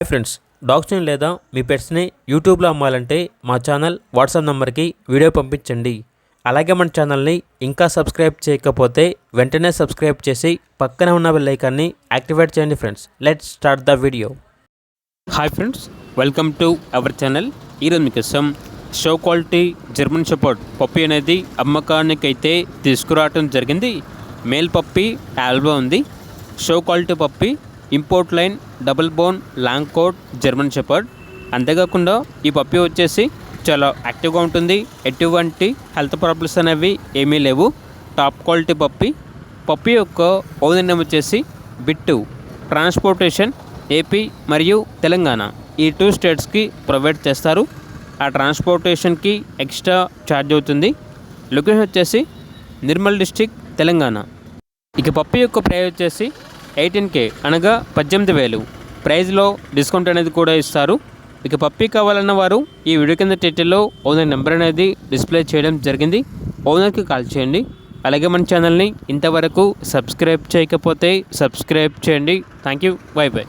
Hi friends, డాగ్స్ని లేదా మీ పెట్స్ని యూట్యూబ్లో అమ్మాలంటే మా ఛానల్ వాట్సాప్ నెంబర్కి వీడియో పంపించండి. అలాగే మన ఛానల్ని ఇంకా సబ్స్క్రైబ్ చేయకపోతే వెంటనే సబ్స్క్రైబ్ చేసి పక్కనే ఉన్న బెల్ ఐకాన్ని యాక్టివేట్ చేయండి. Friends, let's start the video. Hi friends, welcome to our channel. ఈరోజు మీకోసం show quality German shepherd puppy అనేది అమ్మకానికైతే తీసుకురావడం జరిగింది. మేల్ పప్పీ ఆల్బా ఉంది. Show quality puppy, import line, double bone, long coat German shepherd. అంతేకాకుండా ఈ పప్పీ వచ్చేసి చాలా యాక్టివ్గా ఉంటుంది. ఎటువంటి హెల్త్ ప్రాబ్లమ్స్ అనేవి ఏమీ లేవు. Top quality puppy. పప్పీ యొక్క ఓనర్ నేమ్ వచ్చేసి బిట్టు. ట్రాన్స్పోర్టేషన్ ఏపీ మరియు తెలంగాణ ఈ 2 స్టేట్స్కి ప్రొవైడ్ చేస్తారు. ఆ ట్రాన్స్పోర్టేషన్కి ఎక్స్ట్రా ఛార్జ్ అవుతుంది. లొకేషన్ వచ్చేసి నిర్మల్ డిస్టిక్, తెలంగాణ. ఇక పప్పీ యొక్క ప్రైస్ వచ్చేసి 18K, అనగా 18,000. ప్రైజ్లో డిస్కౌంట్ అనేది కూడా ఇస్తారు. ఇక పప్పీ కావాలన్న వారు ఈ వీడియో కింద టైటిల్లో ఓనర్ నెంబర్ అనేది డిస్ప్లే చేయడం జరిగింది. ఓనర్కి కాల్ చేయండి. అలాగే మన ఛానల్ని ఇంతవరకు సబ్స్క్రైబ్ చేయకపోతే సబ్స్క్రైబ్ చేయండి. Thank you. By by.